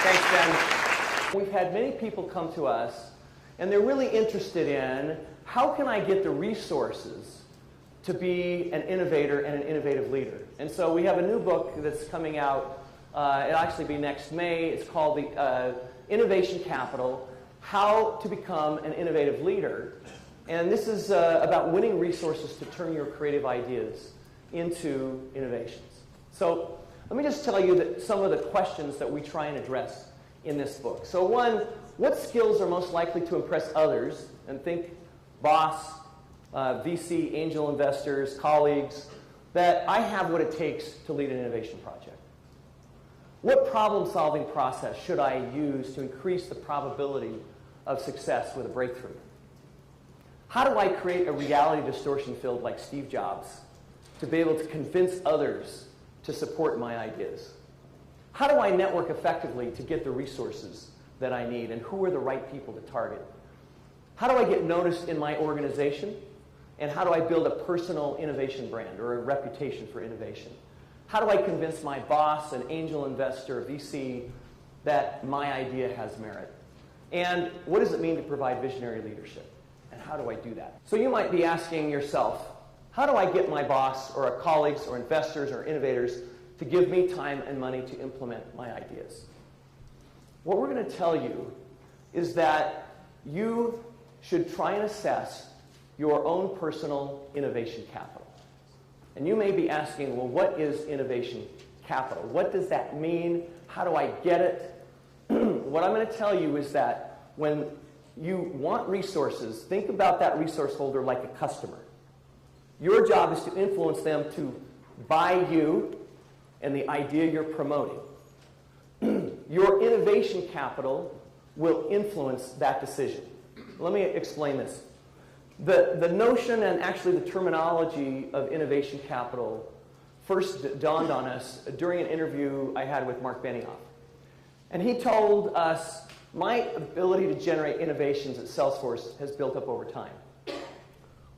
Thanks, Ben. We've had many people come to us, and they're really interested in how can I get the resources to be an innovator and an innovative leader. And so we have a new book that's coming out. It'll actually be next May. It's called the Innovation Capital, How to Become an Innovative Leader. And this is about winning resources to turn your creative ideas into innovations. So let me just tell you that some of the questions that we try and address in this book. So one, what skills are most likely to impress others? And think boss, VC, angel investors, colleagues, that I have what it takes to lead an innovation project. What problem-solving process should I use to increase the probability of success with a breakthrough? How do I create a reality distortion field like Steve Jobs to be able to convince others to support my ideas? How do I network effectively to get the resources that I need, and who are the right people to target? How do I get noticed in my organization? And how do I build a personal innovation brand or a reputation for innovation? How do I convince my boss, an angel investor, a VC, that my idea has merit? And what does it mean to provide visionary leadership? And how do I do that? So you might be asking yourself, how do I get my boss or our colleagues or investors or innovators to give me time and money to implement my ideas? What we're going to tell you is that you should try and assess your own personal innovation capital. And you may be asking, well, what is innovation capital? What does that mean? How do I get it? What I'm going to tell you is that when you want resources, think about that resource holder like a customer. Your job is to influence them to buy you and the idea you're promoting. Your innovation capital will influence that decision. Let me explain this. The notion and actually the terminology of innovation capital first dawned on us during an interview I had with Mark Benioff. And he told us, my ability to generate innovations at Salesforce has built up over time.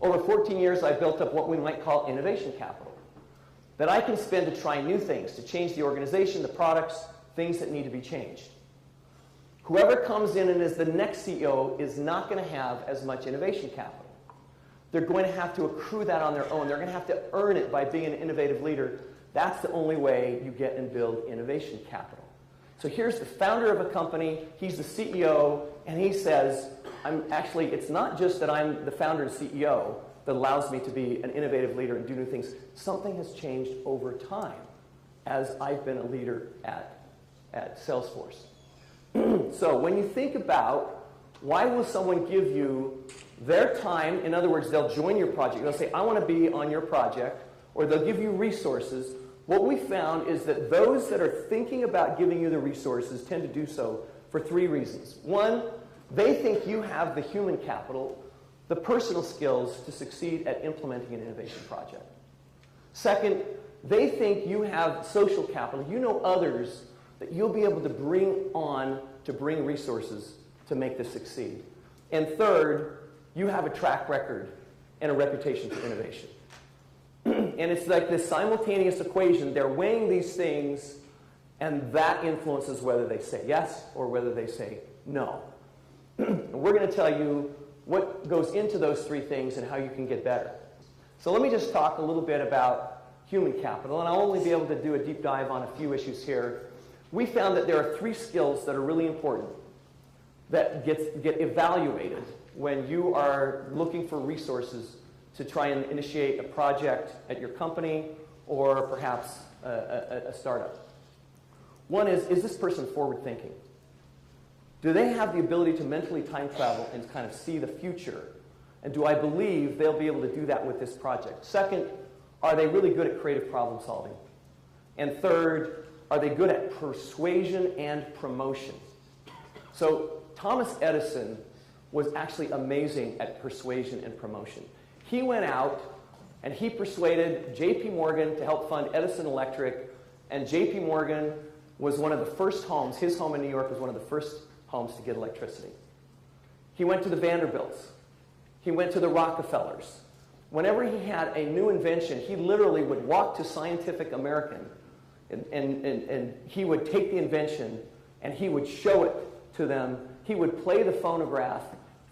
Over 14 years, I've built up what we might call innovation capital that I can spend to try new things, to change the organization, the products, things that need to be changed. Whoever comes in and is the next CEO is not going to have as much innovation capital. They're going to have to accrue that on their own. They're going to have to earn it by being an innovative leader. That's the only way you get and build innovation capital. So here's the founder of a company. He's the CEO, and he says, it's not just that I'm the founder and CEO that allows me to be an innovative leader and do new things. Something has changed over time as I've been a leader at Salesforce. So when you think about why will someone give you their time, in other words, they'll join your project. They'll say, I want to be on your project, or they'll give you resources. What we found is that those that are thinking about giving you the resources tend to do so for three reasons. One, they think you have the human capital, the personal skills to succeed at implementing an innovation project. Second, they think you have social capital. You know others that you'll be able to bring on to bring resources to make this succeed. And third, you have a track record and a reputation for innovation. And it's like this simultaneous equation. They're weighing these things, and that influences whether they say yes or whether they say no. And we're going to tell you what goes into those three things and how you can get better. So let me just talk a little bit about human capital, and I'll only be able to do a deep dive on a few issues here. We found that there are three skills that are really important that get evaluated when you are looking for resources to try and initiate a project at your company or perhaps a startup. One is this person forward-thinking? Do they have the ability to mentally time travel and kind of see the future? And do I believe they'll be able to do that with this project? Second, are they really good at creative problem solving? And third, are they good at persuasion and promotion? So Thomas Edison was actually amazing at persuasion and promotion. He went out and he persuaded J.P. Morgan to help fund Edison Electric, and J.P. Morgan was one of the first homes, his home in New York was one of the first homes to get electricity. He went to the Vanderbilts. He went to the Rockefellers. Whenever he had a new invention, he literally would walk to Scientific American and he would take the invention and he would show it to them. He would play the phonograph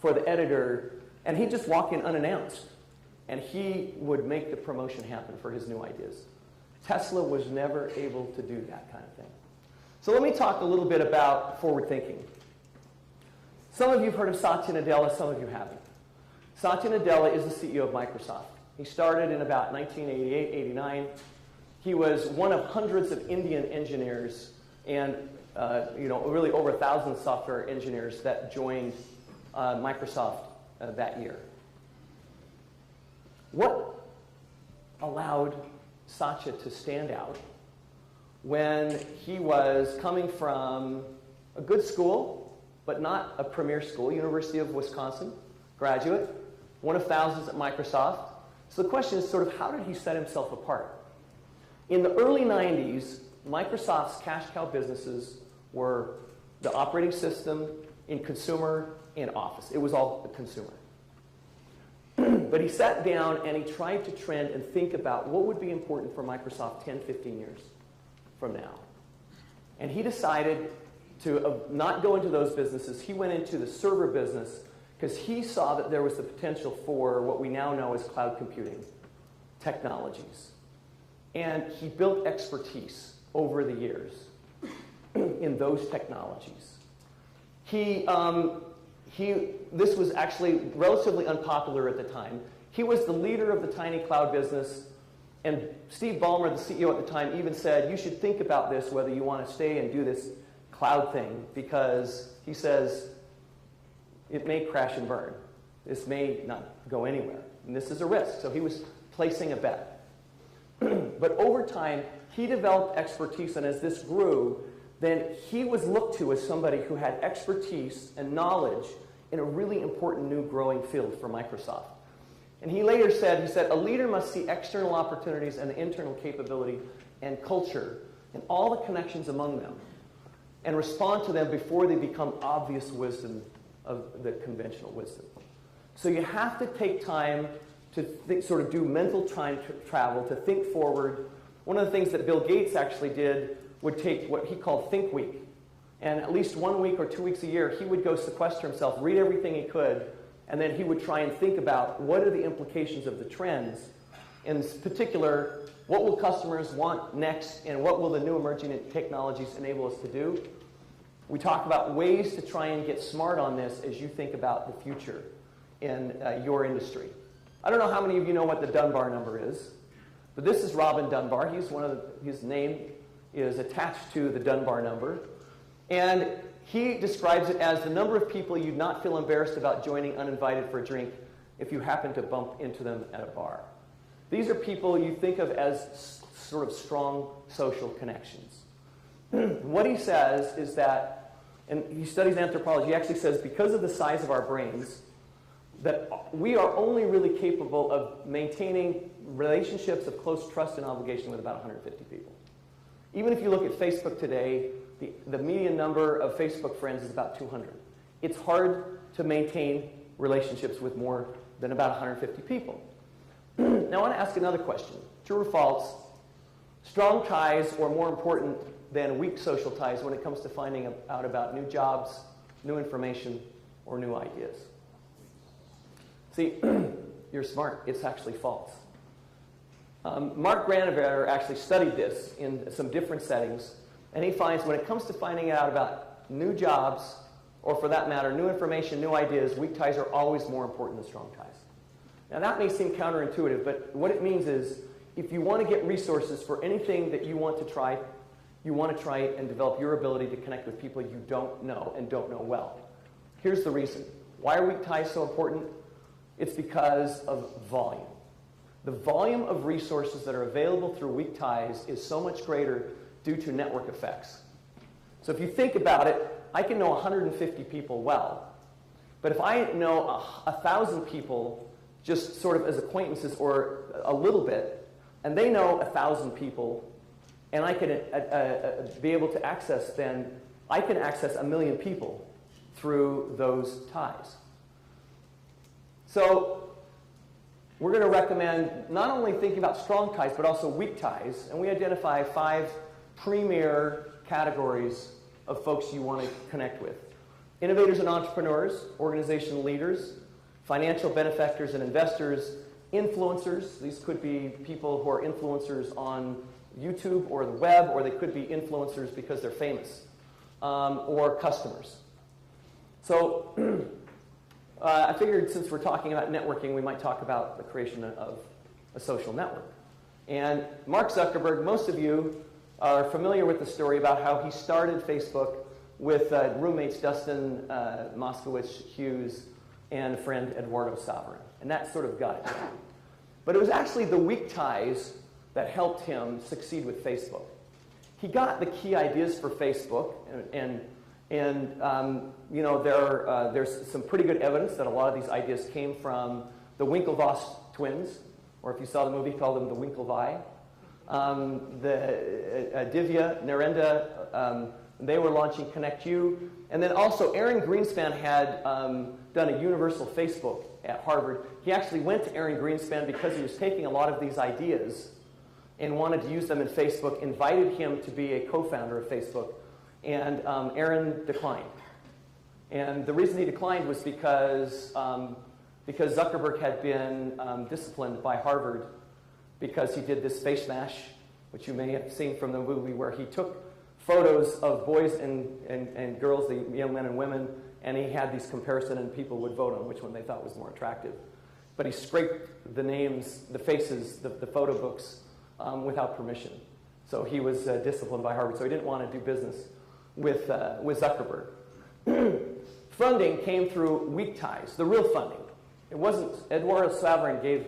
for the editor, and he'd just walk in unannounced, and he would make the promotion happen for his new ideas. Tesla was never able to do that kind of thing. So let me talk a little bit about forward thinking. Some of you have heard of Satya Nadella, some of you haven't. Satya Nadella is the CEO of Microsoft. He started in about 1988, 89. He was one of hundreds of Indian engineers and really over 1,000 software engineers that joined Microsoft that year. What allowed Satya to stand out when he was coming from a good school, but not a premier school, University of Wisconsin, graduate, one of thousands at Microsoft. So the question is sort of how did he set himself apart? In the early 90s, Microsoft's cash cow businesses were the operating system in consumer and office. It was all the consumer. But he sat down and he tried to trend and think about what would be important for Microsoft 10, 15 years from now. And he decided to not go into those businesses. He went into the server business because he saw that there was the potential for what we now know as cloud computing technologies. And he built expertise over the years in those technologies. This was actually relatively unpopular at the time. He was the leader of the tiny cloud business, and Steve Ballmer, the CEO at the time, even said, you should think about this, whether you want to stay and do this cloud thing, because he says, it may crash and burn. This may not go anywhere, and this is a risk. So he was placing a bet. But over time, he developed expertise, and as this grew, then he was looked to as somebody who had expertise and knowledge in a really important new growing field for Microsoft. And he later said, a leader must see external opportunities and the internal capability and culture and all the connections among them and respond to them before they become obvious wisdom of the conventional wisdom. So you have to take time to sort of do mental time travel, to think forward. One of the things that Bill Gates actually did would take what he called Think Week. And at least 1 week or 2 weeks a year, he would go sequester himself, read everything he could, and then he would try and think about what are the implications of the trends. In particular, what will customers want next, and what will the new emerging technologies enable us to do? We talk about ways to try and get smart on this as you think about the future in your industry. I don't know how many of you know what the Dunbar number is, but this is Robin Dunbar. His name is attached to the Dunbar number. And he describes it as the number of people you'd not feel embarrassed about joining uninvited for a drink if you happen to bump into them at a bar. These are people you think of as sort of strong social connections. What he says is that, and he studies anthropology, he actually says because of the size of our brains, that we are only really capable of maintaining relationships of close trust and obligation with about 150 people. Even if you look at Facebook today, the median number of Facebook friends is about 200. It's hard to maintain relationships with more than about 150 people. Now I want to ask another question. True or false? Strong ties are more important than weak social ties when it comes to finding out about new jobs, new information, or new ideas. See, you're smart. It's actually false. Mark Granovetter actually studied this in some different settings, and he finds when it comes to finding out about new jobs, or for that matter, new information, new ideas, weak ties are always more important than strong ties. Now that may seem counterintuitive, but what it means is if you want to get resources for anything that you want to try and develop your ability to connect with people you don't know and don't know well. Here's the reason. Why are weak ties so important? It's because of volume. The volume of resources that are available through weak ties is so much greater due to network effects. So if you think about it, I can know 150 people well. But if I know 1,000 people just sort of as acquaintances or a little bit, and they know 1,000 people, and I can be able to access then, I can access 1 million people through those ties. So we're going to recommend not only thinking about strong ties, but also weak ties. And we identify 5 premier categories of folks you want to connect with. Innovators and entrepreneurs, organizational leaders, financial benefactors and investors, influencers. These could be people who are influencers on YouTube or the web, or they could be influencers because they're famous, or customers. So I figured since we're talking about networking, we might talk about the creation of a social network. And Mark Zuckerberg, most of you are familiar with the story about how he started Facebook with roommates Dustin Moskowitz Hughes and friend Eduardo Saverin. And that sort of got it going. But it was actually the weak ties that helped him succeed with Facebook. He got the key ideas for Facebook, and you know, there's some pretty good evidence that a lot of these ideas came from the Winklevoss twins, or if you saw the movie, called them the Winklevi. Divya, Narendra, they were launching ConnectU. And then also Aaron Greenspan had done a universal Facebook at Harvard. He actually went to Aaron Greenspan because he was taking a lot of these ideas and wanted to use them in Facebook, invited him to be a co-founder of Facebook, and Aaron declined. And the reason he declined was because Zuckerberg had been disciplined by Harvard because he did this face smash, which you may have seen from the movie, where he took photos of boys and girls, the young men and women, and he had these comparison, and people would vote on which one they thought was more attractive. But he scraped the names, the faces, the photo books without permission. So he was disciplined by Harvard, so he didn't want to do business with Zuckerberg. Funding came through weak ties, the real funding. It wasn't, Eduardo Saverin gave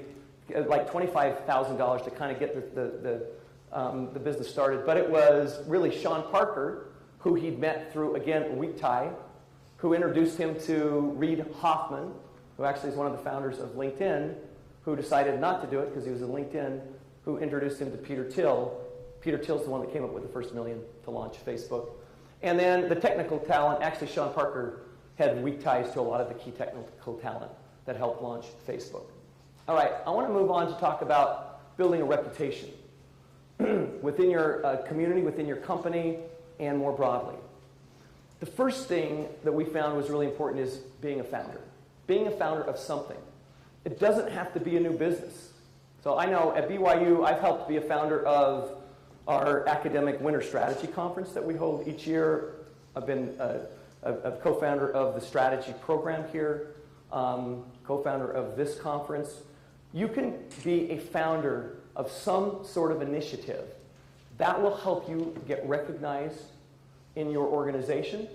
like $25,000 to kind of get the business started, but it was really Sean Parker, who he'd met through, again, a weak tie, who introduced him to Reid Hoffman, who actually is one of the founders of LinkedIn, who decided not to do it because he was in LinkedIn, who introduced him to Peter Thiel. Peter Thiel's the one that came up with the first million to launch Facebook. And then the technical talent, actually Sean Parker had weak ties to a lot of the key technical talent that helped launch Facebook. All right, I want to move on to talk about building a reputation within your community, within your company, and more broadly. The first thing that we found was really important is being a founder. Being a founder of something. It doesn't have to be a new business. So I know at BYU, I've helped be a founder of our academic winter strategy conference that we hold each year. I've been a co-founder of the strategy program here, co-founder of this conference. You can be a founder of some sort of initiative that will help you get recognized in your organization,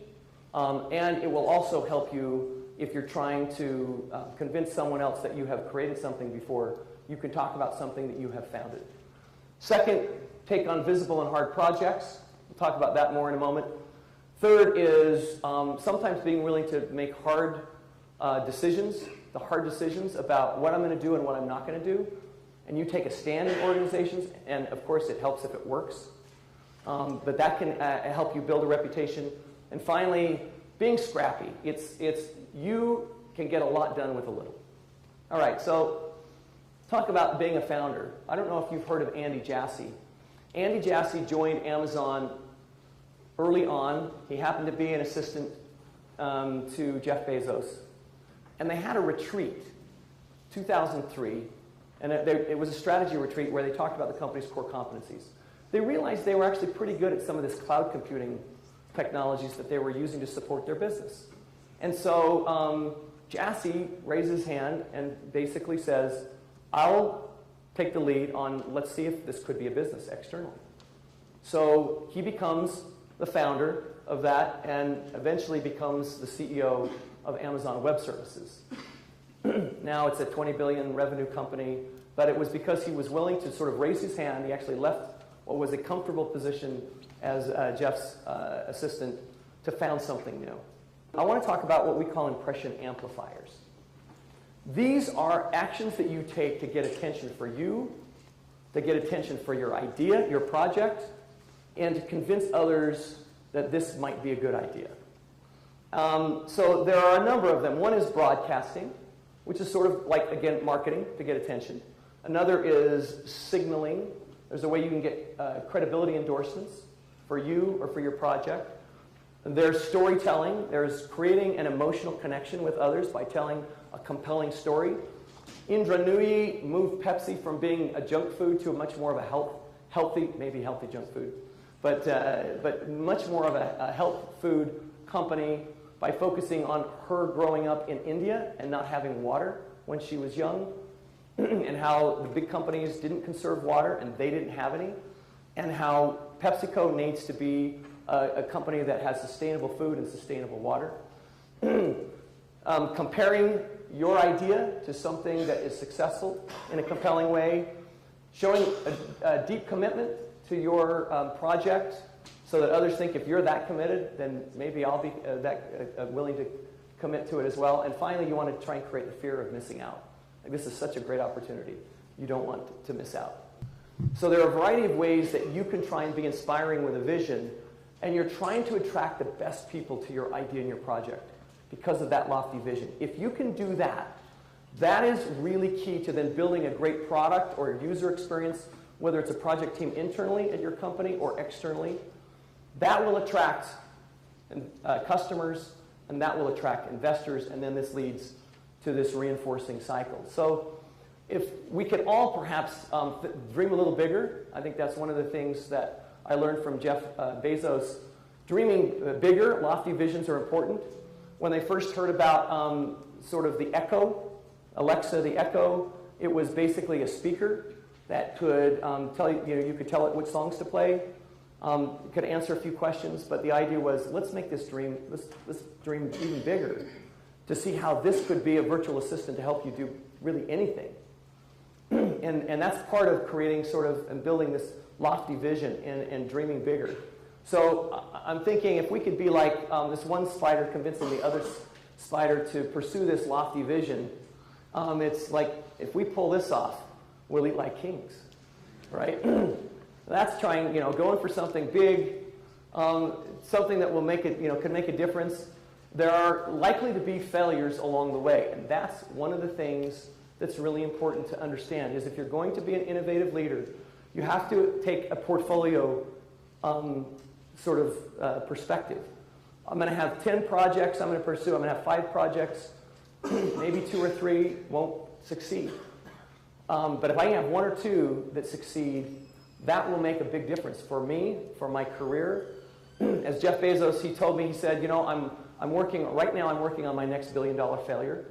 and it will also help you if you're trying to convince someone else that you have created something before. You can talk about something that you have founded. Second, take on visible and hard projects. We'll talk about that more in a moment. Third is sometimes being willing to make hard decisions, the hard decisions about what I'm going to do and what I'm not going to do. And you take a stand in organizations, and of course it helps if it works. But that can help you build a reputation. And finally, being scrappy. It's you can get a lot done with a little. All right, so talk about being a founder. I don't know if you've heard of Andy Jassy. Andy Jassy joined Amazon early on. He happened to be an assistant to Jeff Bezos. And they had a retreat, 2003. And it was a strategy retreat where they talked about the company's core competencies. They realized they were actually pretty good at some of this cloud computing technologies that they were using to support their business. And so Jassy raises his hand and basically says, I'll take the lead on, let's see if this could be a business externally. So he becomes the founder of that and eventually becomes the CEO of Amazon Web Services. Now it's a $20 billion revenue company, but it was because he was willing to sort of raise his hand. He actually left what was a comfortable position as Jeff's assistant to found something new. I want to talk about what we call impression amplifiers. These are actions that you take to get attention for you, to get attention for your idea, your project, and to convince others that this might be a good idea. So there are a number of them. One is broadcasting, which is sort of like, again, marketing to get attention. Another is signaling. There's a way you can get credibility endorsements for you or for your project. There's storytelling. There's creating an emotional connection with others by telling a compelling story. Indra Nooyi moved Pepsi from being a junk food to a much more of a healthy, maybe healthy junk food, but much more of a health food company by focusing on her growing up in India and not having water when she was young, and how the big companies didn't conserve water and they didn't have any, and how PepsiCo needs to be a company that has sustainable food and sustainable water. Comparing your idea to something that is successful in a compelling way, showing a deep commitment to your project so that others think if you're that committed, then maybe I'll be willing to commit to it as well. And finally, you want to try and create the fear of missing out. Like, this is such a great opportunity. You don't want to miss out. So there are a variety of ways that you can try and be inspiring with a vision, and you're trying to attract the best people to your idea and your project because of that lofty vision. If you can do that, that is really key to then building a great product or user experience, whether it's a project team internally at your company or externally. That will attract customers, and that will attract investors, and then this leads to this reinforcing cycle. So if we could all perhaps dream a little bigger, I think that's one of the things that I learned from Jeff Bezos. Dreaming bigger, lofty visions are important. When they first heard about sort of the Echo, Alexa the Echo, it was basically a speaker that could tell you, you could tell it which songs to play. It could answer a few questions, but the idea was, let's make this dream, let's dream even bigger to see how this could be a virtual assistant to help you do really anything. And that's part of creating sort of and building this lofty vision and dreaming bigger. So I'm thinking if we could be like this one spider convincing the other spider to pursue this lofty vision, it's like if we pull this off, we'll eat like kings, right? That's trying, going for something big, something that will make it, could make a difference. There are likely to be failures along the way, and that's one of the things that's really important to understand, is if you're going to be an innovative leader, you have to take a portfolio sort of perspective. I'm going to have 10 projects I'm going to pursue. I'm going to have 5 projects. Maybe 2 or 3 won't succeed. But if I have 1 or 2 that succeed, that will make a big difference for me, for my career. As Jeff Bezos, he told me, he said, right now I'm working on my next billion-dollar failure.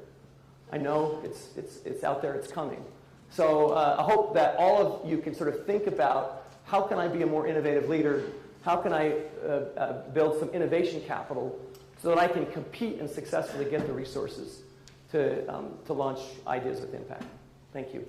I know it's out there, it's coming. So I hope that all of you can sort of think about, how can I be a more innovative leader? How can I build some innovation capital so that I can compete and successfully get the resources to launch ideas with impact? Thank you.